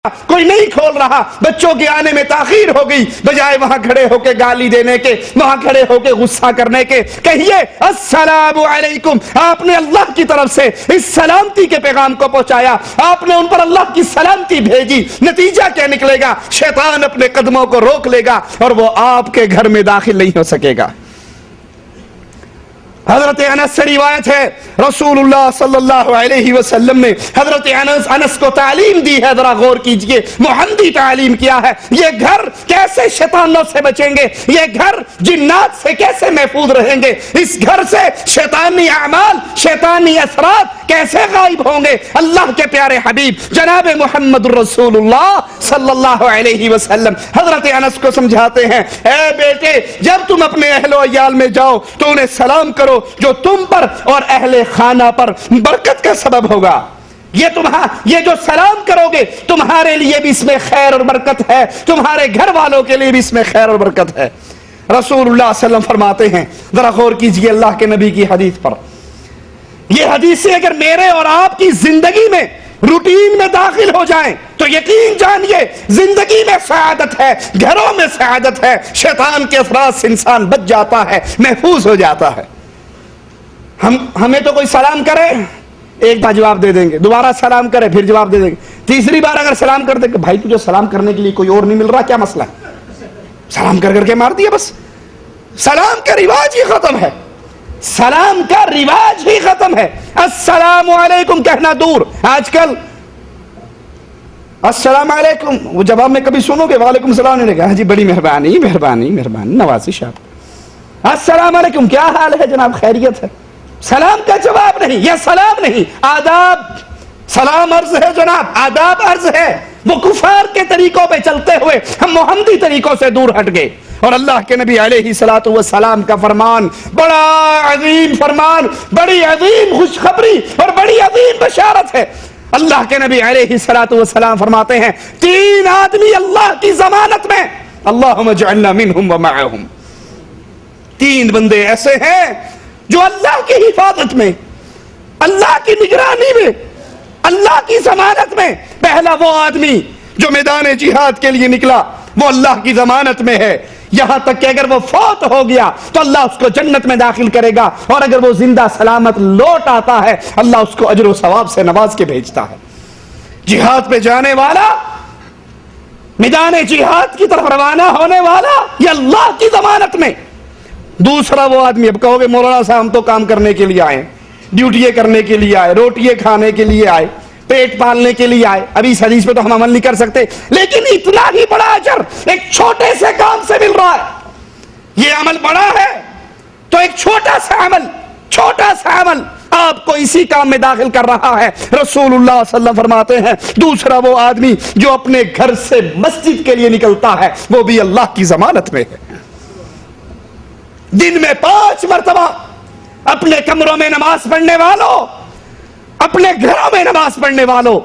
کوئی نہیں کھول رہا، بچوں کے آنے میں تاخیر ہو گئی، بجائے وہاں کھڑے ہو کے گالی دینے کے، وہاں کھڑے ہو کے غصہ کرنے کے، کہیے السلام علیکم۔ آپ نے اللہ کی طرف سے اس سلامتی کے پیغام کو پہنچایا، آپ نے ان پر اللہ کی سلامتی بھیجی، نتیجہ کیا نکلے گا؟ شیطان اپنے قدموں کو روک لے گا اور وہ آپ کے گھر میں داخل نہیں ہو سکے گا۔ حضرت انس سے روایت ہے، رسول اللہ صلی اللہ علیہ وسلم نے حضرت انس کو تعلیم دی ہے، ذرا غور کیجئے، محمدی تعلیم کیا ہے۔ یہ گھر کیسے شیطانوں سے بچیں گے، یہ گھر جنات سے کیسے محفوظ رہیں گے، اس گھر سے شیطانی اعمال، شیطانی اثرات کیسے غائب ہوں گے؟ اللہ کے پیارے حبیب جناب محمد رسول اللہ صلی اللہ علیہ وسلم حضرت انس کو سمجھاتے ہیں، اے بیٹے، جب تم اپنے اہل و عیال میں جاؤ تو انہیں سلام کرو جو تم پر اور اہل خانہ پر برکت کا سبب ہوگا۔ یہ جو سلام کرو گے تمہارے لیے بھی اس میں خیر اور برکت ہے، تمہارے گھر والوں کے لیے بھی اس میں خیر اور برکت ہے۔ رسول اللہ صلی اللہ علیہ وسلم فرماتے ہیں، ذرا غور کیجئے اللہ کے نبی کی حدیث پر، یہ حدیثیں اگر میرے اور آپ کی زندگی میں روٹین میں داخل ہو جائیں تو یقین جانیے زندگی میں سعادت ہے، گھروں میں سعادت ہے، شیطان کے اثرات سے انسان بچ جاتا ہے، محفوظ ہو جاتا ہے۔ ہمیں تو کوئی سلام کرے ایک بار جواب دے دیں گے، دوبارہ سلام کرے پھر جواب دے دیں گے، تیسری بار اگر سلام کر دیں کہ بھائی تجھے سلام کرنے کے لیے کوئی اور نہیں مل رہا، کیا مسئلہ ہے؟ سلام کر کے مار دیا بس۔ سلام کا رواج ہی ختم ہے، سلام کا رواج ہی ختم ہے۔ السلام علیکم کہنا دور، آج کل السلام علیکم وہ جواب میں کبھی سنو گے وعلیکم السلام نہیں لگا، ہاں جی بڑی مہربانی مہربانی مہربانی نوازش آپ، السلام علیکم کیا حال ہے جناب، خیریت ہے؟ سلام کا جواب نہیں، یہ سلام نہیں، آداب، سلام عرض ہے جناب، آداب عرض ہے۔ وہ کفار کے طریقوں پہ چلتے ہوئے ہم محمدی طریقوں سے دور ہٹ گئے، اور اللہ کے نبی علیہ الصلوۃ والسلام کا فرمان بڑا عظیم فرمان، بڑی عظیم خوشخبری اور بڑی عظیم بشارت ہے۔ اللہ کے نبی علیہ الصلوۃ والسلام فرماتے ہیں، تین آدمی اللہ کی ضمانت میں، اللہم اجعلنا منہم ومعہم، تین بندے ایسے ہیں جو اللہ کی حفاظت میں، اللہ کی نگرانی میں، اللہ کی ضمانت میں۔ پہلا وہ آدمی جو میدان جہاد کے لیے نکلا، وہ اللہ کی ضمانت میں ہے، یہاں تک کہ اگر وہ فوت ہو گیا تو اللہ اس کو جنت میں داخل کرے گا، اور اگر وہ زندہ سلامت لوٹ آتا ہے اللہ اس کو اجر و ثواب سے نواز کے بھیجتا ہے۔ جہاد پہ جانے والا، میدان جہاد کی طرف روانہ ہونے والا، یہ اللہ کی ضمانت میں۔ دوسرا وہ آدمی، اب کہو گے مولانا صاحب ہم تو کام کرنے کے لیے آئے، ڈیوٹیاں کرنے کے لیے آئے، روٹیاں کھانے کے لیے آئے، پیٹ پالنے کے لیے آئے، ابھی اس حدیث پہ تو ہم عمل نہیں کر سکتے، لیکن اتنا ہی بڑا اجر ایک چھوٹے سے کام سے مل رہا ہے۔ یہ عمل بڑا ہے تو ایک چھوٹا سا عمل آپ کو اسی کام میں داخل کر رہا ہے۔ رسول اللہ صلی اللہ علیہ وسلم فرماتے ہیں، دوسرا وہ آدمی جو اپنے گھر سے مسجد کے لیے نکلتا ہے، وہ بھی اللہ کی ضمانت میں ہے۔ دن میں 5 مرتبہ اپنے کمروں میں نماز پڑھنے والوں، اپنے گھروں میں نماز پڑھنے والوں،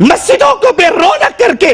مسجدوں کو بے رونق کر کے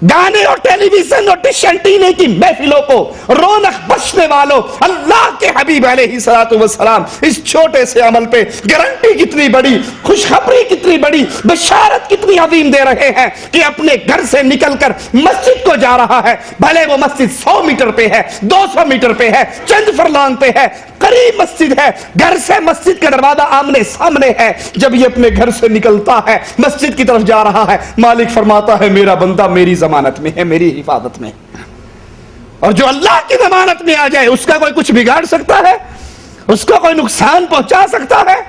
گانے اور ٹیلی ویژن اور ڈش اینٹینے کی محفلوں کو رونق بخشنے والوں، اللہ کے حبیب علیہ الصلوۃ والسلام اس چھوٹے سے عمل پہ گارنٹی کتنی بڑی، خوشخبری کتنی بڑی، بشارت کتنی عظیم دے رہے ہیں کہ اپنے گھر سے نکل کر مسجد کو جا رہا ہے، بھلے وہ مسجد 100 میٹر پہ ہے، 200 میٹر پہ ہے، چند فرلانگ پہ ہے، قریب مسجد ہے، گھر سے مسجد کا دروازہ آمنے سامنے ہے، جب یہ اپنے گھر سے نکلتا ہے مسجد کی طرف جا رہا ہے، مالک فرماتا ہے میرا بندہ میری ضمانت میں ہے، میری حفاظت میں۔ اور جو اللہ کی ضمانت میں آ جائے اس کا کوئی کچھ بگاڑ سکتا ہے، اس کو کوئی نقصان پہنچا سکتا ہے؟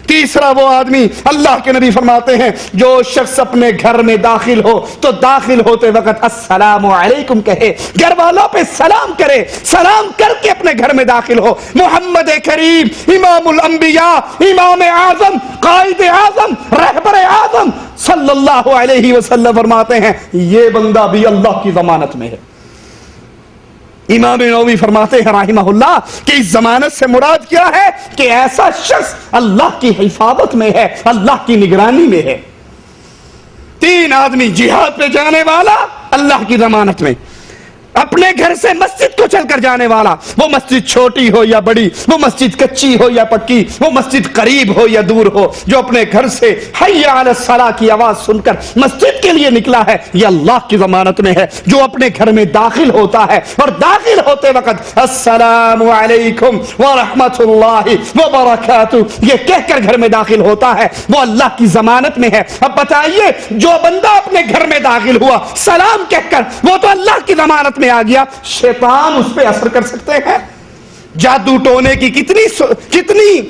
تیسرا وہ آدمی، اللہ کے نبی فرماتے ہیں، جو شخص اپنے گھر میں داخل ہو تو داخل ہوتے وقت السلام علیکم کہے، گھر والوں پہ سلام کرے، سلام کر کے اپنے گھر میں داخل ہو۔ محمد کریم امام الانبیاء، امام اعظم، قائد اعظم، رہبر اعظم صلی اللہ علیہ وسلم فرماتے ہیں یہ بندہ بھی اللہ کی ضمانت میں ہے۔ امام نووی فرماتے ہیں رحمہ اللہ کہ اس ضمانت سے مراد کیا ہے کہ ایسا شخص اللہ کی حفاظت میں ہے، اللہ کی نگرانی میں ہے۔ 3 آدمی، جہاد پہ جانے والا اللہ کی ضمانت میں، اپنے گھر سے مسجد کو چل کر جانے والا، وہ مسجد چھوٹی ہو یا بڑی، وہ مسجد کچی ہو یا پکی، وہ مسجد قریب ہو یا دور ہو، جو اپنے گھر سے حی علی الصلاۃ کی آواز سن کر مسجد کے لیے نکلا ہے، یہ اللہ کی ضمانت میں ہے۔ جو اپنے گھر میں داخل ہوتا ہے اور داخل ہوتے وقت السلام علیکم ورحمۃ اللہ وبرکاتہ یہ کہہ کر گھر میں داخل ہوتا ہے، وہ اللہ کی ضمانت میں ہے۔ اب بتائیے، جو بندہ اپنے گھر میں داخل ہوا سلام کہہ کر، وہ تو اللہ کی ضمانت میں آ گیا، شیطان اس پہ اثر کر سکتے ہیں؟ جادو ٹونے کی کتنی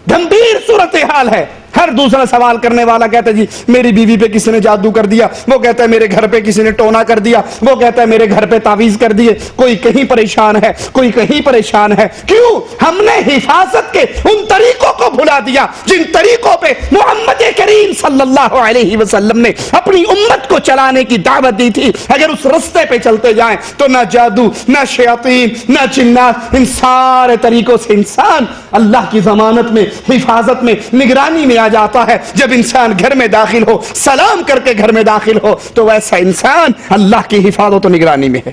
گمبھیر صورتحال ہے۔ ہر دوسرا سوال کرنے والا کہتا ہے جی میری بیوی پہ کسی نے جادو کر دیا، وہ کہتا ہے میرے گھر پہ کسی نے ٹونا کر دیا، وہ کہتا ہے میرے گھر پہ تعویذ کر دیے، کوئی کہیں پریشان ہے، کوئی کہیں پریشان ہے۔ کیوں؟ ہم نے حفاظت کے ان طریقوں کو بھلا دیا جن طریقوں پہ محمد کریم صلی اللہ علیہ وسلم نے اپنی امت کو چلانے کی دعوت دی تھی۔ اگر اس رستے پہ چلتے جائیں تو نہ جادو، نہ شیاطین، نہ جنات، ان سارے طریقوں سے انسان اللہ کی ضمانت میں، حفاظت میں، نگرانی میں آ جاتا ہے۔ جب انسان گھر میں داخل ہو، سلام کر کے گھر میں داخل ہو، تو ویسا انسان اللہ کی حفاظت و نگرانی میں ہے۔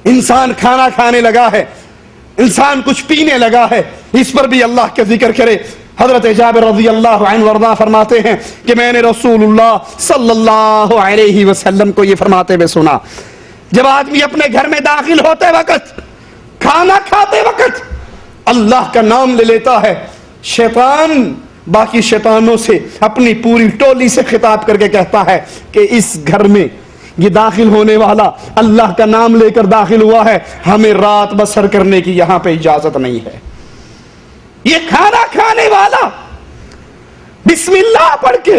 انسان کھانا کھانے لگا ہے، انسان کچھ پینے لگا ہے، اس پر بھی اللہ کا ذکر کرے۔ حضرت جابر رضی اللہ عنہ وارضاہ فرماتے ہیں کہ میں نے رسول اللہ صلی اللہ علیہ وسلم کو یہ فرماتے ہوئے سنا، جب آدمی اپنے گھر میں داخل ہوتے وقت، کھانا کھاتے وقت اللہ کا نام لے لیتا ہے، شیطان باقی شیطانوں سے اپنی پوری ٹولی سے خطاب کر کے کہتا ہے کہ اس گھر میں یہ داخل ہونے والا اللہ کا نام لے کر داخل ہوا ہے، ہمیں رات بسر کرنے کی یہاں پہ اجازت نہیں ہے۔ یہ کھانا کھانے والا بسم اللہ پڑھ کے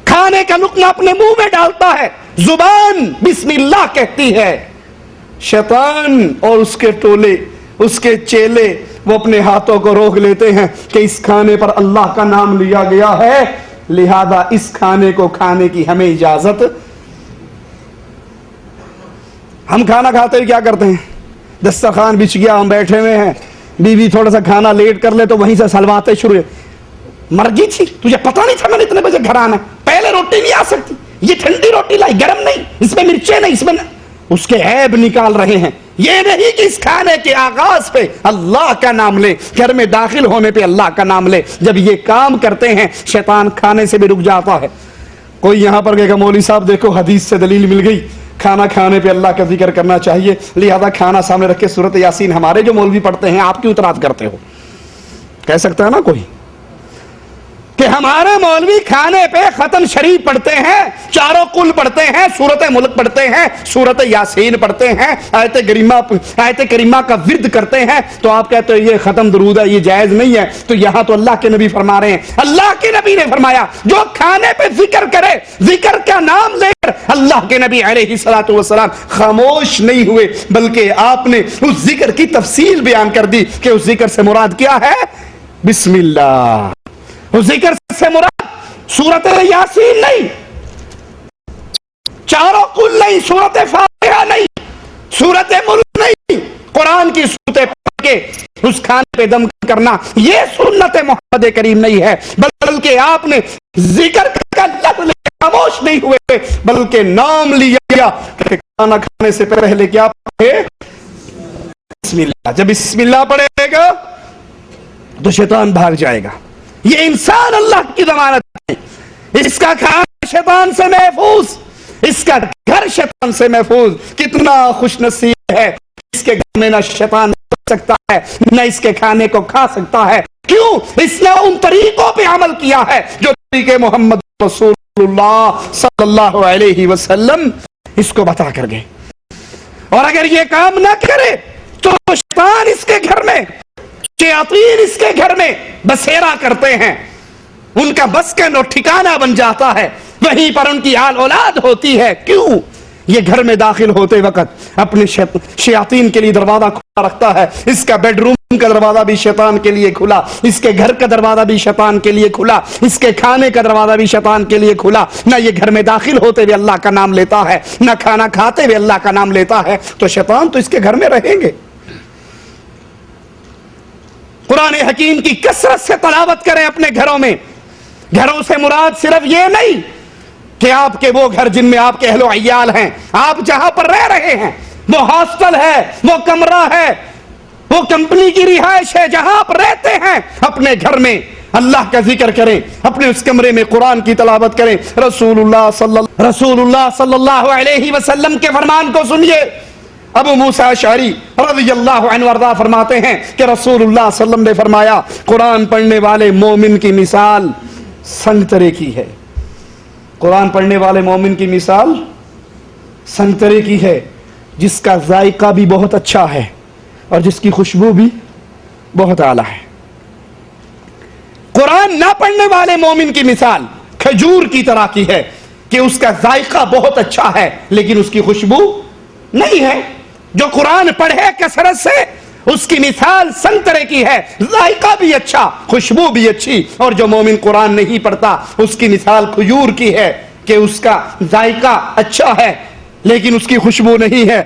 کھانے کا لقمہ اپنے منہ میں ڈالتا ہے، زبان بسم اللہ کہتی ہے، شیطان اور اس کے ٹولے، اس کے چیلے، وہ اپنے ہاتھوں کو روک لیتے ہیں کہ اس کھانے پر اللہ کا نام لیا گیا ہے، لہذا اس کھانے کو کھانے کی ہمیں اجازت۔ ہم کھانا کھاتے ہوئے کیا کرتے ہیں؟ دسترخوان بچھ گیا، ہم بیٹھے ہوئے ہیں، بیوی تھوڑا سا کھانا لیٹ کر لے تو وہیں سے سلواتے شروع، مرگی تھی، تجھے پتا نہیں تھا میں نے اتنے بجے گھر آنا، پہلے روٹی نہیں آ سکتی، یہ ٹھنڈی روٹی لائی، گرم نہیں، اس میں مرچیں نہیں، اس میں اس کے عیب نکال رہے ہیں۔ یہ نہیں کہ اس کھانے کے آغاز پہ اللہ کا نام لے، گھر میں داخل ہونے پہ اللہ کا نام لے۔ جب یہ کام کرتے ہیں شیطان کھانے سے بھی رک جاتا ہے۔ کوئی یہاں پر کہے گا مولوی صاحب دیکھو حدیث سے دلیل مل گئی، کھانا کھانے پہ اللہ کا ذکر کرنا چاہیے، لہذا کھانا سامنے رکھ کے سورۃ یاسین ہمارے جو مولوی پڑھتے ہیں آپ کیوں اعتراض کرتے ہو؟ کہہ سکتا ہے نا کوئی کہ ہمارے مولوی کھانے پہ ختم شریف پڑھتے ہیں، چاروں کل پڑھتے ہیں، سورۃ ملک پڑھتے ہیں، سورۃ یاسین پڑھتے ہیں، آیت کریمہ کا ورد کرتے ہیں، تو آپ کہتے ہیں یہ ختم درود ہے، یہ جائز نہیں ہے۔ تو یہاں تو اللہ کے نبی فرما رہے ہیں، اللہ کے نبی نے فرمایا جو کھانے پہ ذکر کرے، ذکر کا نام لے کر، اللہ کے نبی علیہ الصلوۃ والسلام خاموش نہیں ہوئے، بلکہ آپ نے اس ذکر کی تفصیل بیان کر دی کہ اس ذکر سے مراد کیا ہے؟ بسم اللہ۔ اس ذکر سے مراد سورۃ یاسین نہیں، چاروں کل نہیں، سورۃ فاتحہ نہیں، سورۃ ملک نہیں، قرآن کی سورتیں پڑھ کے اس کھانے پہ دم کرنا، یہ سنت محمد کریم نہیں ہے، بلکہ آپ نے ذکر کا لفظ لے خاموش نہیں ہوئے، بلکہ نام لیا کہ کھانا کھانے سے پہلے کیا پڑھے؟ بسم اللہ۔ جب بسم اللہ پڑھے گا تو شیطان بھاگ جائے گا۔ یہ انسان اللہ کی ضمانت ہے، اس کا کھانا شیطان سے محفوظ، اس کا گھر شیطان سے محفوظ۔ کتنا خوش نصیب ہے، اس کے گھر میں نہ شیطان رہ سکتا ہے، نہ اس کے کھانے کو کھا سکتا ہے۔ کیوں؟ اس نے ان طریقوں پہ عمل کیا ہے جو طریقے محمد رسول اللہ صلی اللہ علیہ وسلم اس کو بتا کر گئے۔ اور اگر یہ کام نہ کرے تو شیطان اس کے گھر میں، شیاطین اس کے گھر میں بسیرا کرتے ہیں، ان کا بس کا نو ٹھکانہ بن جاتا ہے، وہیں پر ان کی آل اولاد ہوتی ہے۔ کیوں؟ یہ گھر میں داخل ہوتے وقت اپنے شیاطین کے لیے دروازہ کھلا رکھتا ہے، اس کا بیڈ روم کا دروازہ بھی شیطان کے لیے کھلا، اس کے گھر کا دروازہ بھی شیطان کے لیے کھلا، اس کے کھانے کا دروازہ بھی شیطان کے لیے کھلا۔ نہ یہ گھر میں داخل ہوتے ہوئے اللہ کا نام لیتا ہے، نہ کھانا کھاتے ہوئے اللہ کا نام لیتا ہے، تو شیطان تو اس کے گھر میں رہیں گے۔ قرآن حکیم کی کثرت سے تلاوت کریں اپنے گھروں میں۔ گھروں سے مراد صرف یہ نہیں کہ آپ کے وہ گھر جن میں آپ کے اہل و عیال ہیں، آپ جہاں پر رہ رہے ہیں، وہ ہاسٹل ہے، وہ کمرہ ہے، وہ کمپنی کی رہائش ہے، جہاں آپ رہتے ہیں، اپنے گھر میں اللہ کا ذکر کریں، اپنے اس کمرے میں قرآن کی تلاوت کریں۔ رسول اللہ صلی اللہ علیہ وسلم کے فرمان کو سنیے۔ ابو موسیٰ اشعری رضی اللہ عنہ وارضاہ فرماتے ہیں کہ رسول اللہ صلی اللہ علیہ وسلم نے فرمایا، قرآن پڑھنے والے مومن کی مثال سنگترے کی ہے۔ قرآن پڑھنے والے مومن کی مثال سنگترے کی ہے، جس کا ذائقہ بھی بہت اچھا ہے اور جس کی خوشبو بھی بہت اعلیٰ ہے۔ قرآن نہ پڑھنے والے مومن کی مثال کھجور کی طرح کی ہے کہ اس کا ذائقہ بہت اچھا ہے لیکن اس کی خوشبو نہیں ہے۔ جو قرآن پڑھے کثرت سے، اس کی مثال سنترے کی ہے، ذائقہ بھی اچھا، خوشبو بھی اچھی۔ اور جو مومن قرآن نہیں پڑھتا، اس کی مثال کھجور کی ہے کہ اس کا ذائقہ اچھا ہے لیکن اس کی خوشبو نہیں ہے۔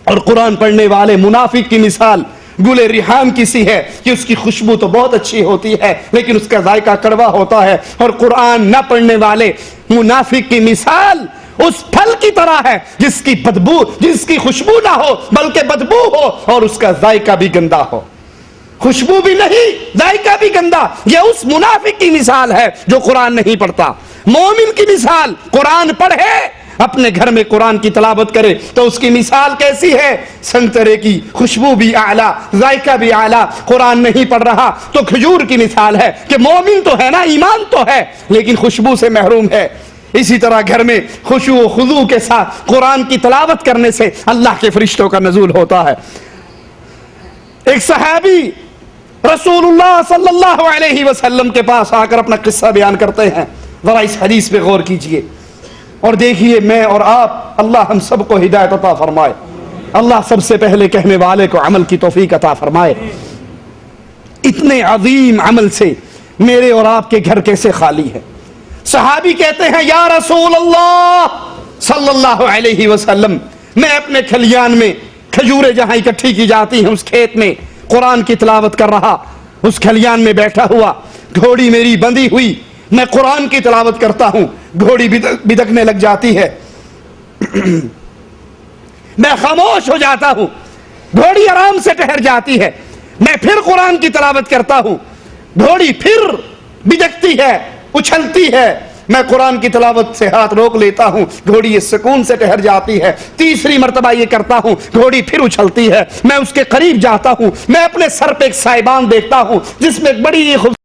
اور قرآن پڑھنے والے منافق کی مثال گل ریحان کی سی ہے کہ اس کی خوشبو تو بہت اچھی ہوتی ہے لیکن اس کا ذائقہ کڑوا ہوتا ہے۔ اور قرآن نہ پڑھنے والے منافق کی مثال اس پھل کی طرح ہے جس کی خوشبو نہ ہو بلکہ بدبو ہو اور اس کا ذائقہ بھی گندا ہو، خوشبو بھی نہیں، ذائقہ بھی گندا۔ یہ اس منافق کی مثال ہے جو قرآن نہیں پڑھتا۔ مومن کی مثال قرآن پڑھے، اپنے گھر میں قرآن کی تلاوت کرے تو اس کی مثال کیسی ہے؟ سنترے کی، خوشبو بھی اعلیٰ، ذائقہ بھی اعلیٰ۔ قرآن نہیں پڑھ رہا تو کھجور کی مثال ہے کہ مومن تو ہے نا، ایمان تو ہے لیکن خوشبو سے محروم ہے۔ اسی طرح گھر میں خشوع و خضوع کے ساتھ قرآن کی تلاوت کرنے سے اللہ کے فرشتوں کا نزول ہوتا ہے۔ ایک صحابی رسول اللہ صلی اللہ علیہ وسلم کے پاس آ کر اپنا قصہ بیان کرتے ہیں۔ ذرا اس حدیث پہ غور کیجئے اور دیکھیے، میں اور آپ، اللہ ہم سب کو ہدایت عطا فرمائے، اللہ سب سے پہلے کہنے والے کو عمل کی توفیق عطا فرمائے۔ اتنے عظیم عمل سے میرے اور آپ کے گھر کیسے خالی ہے؟ صحابی کہتے ہیں، یا رسول اللہ صلی اللہ علیہ وسلم، میں اپنے کھلیان میں کھجوریں جہاں اکٹھی کی جاتی ہیں اس کھیت میں قرآن کی تلاوت کر رہا، اس کھلیان میں بیٹھا ہوا، گھوڑی میری بندھی ہوئی، میں قرآن کی تلاوت کرتا ہوں، گھوڑی بدکنے لگ جاتی ہے، میں خاموش ہو جاتا ہوں، گھوڑی آرام سے ٹھہر جاتی ہے، میں پھر قرآن کی تلاوت کرتا ہوں، گھوڑی پھر بدکتی ہے، اچھلتی ہے، میں قرآن کی تلاوت سے ہاتھ روک لیتا ہوں، گھوڑی اس سکون سے ٹھہر جاتی ہے، تیسری مرتبہ یہ کرتا ہوں، گھوڑی پھر اچھلتی ہے، میں اس کے قریب جاتا ہوں، میں اپنے سر پہ ایک سائبان دیکھتا ہوں جس میں ایک بڑی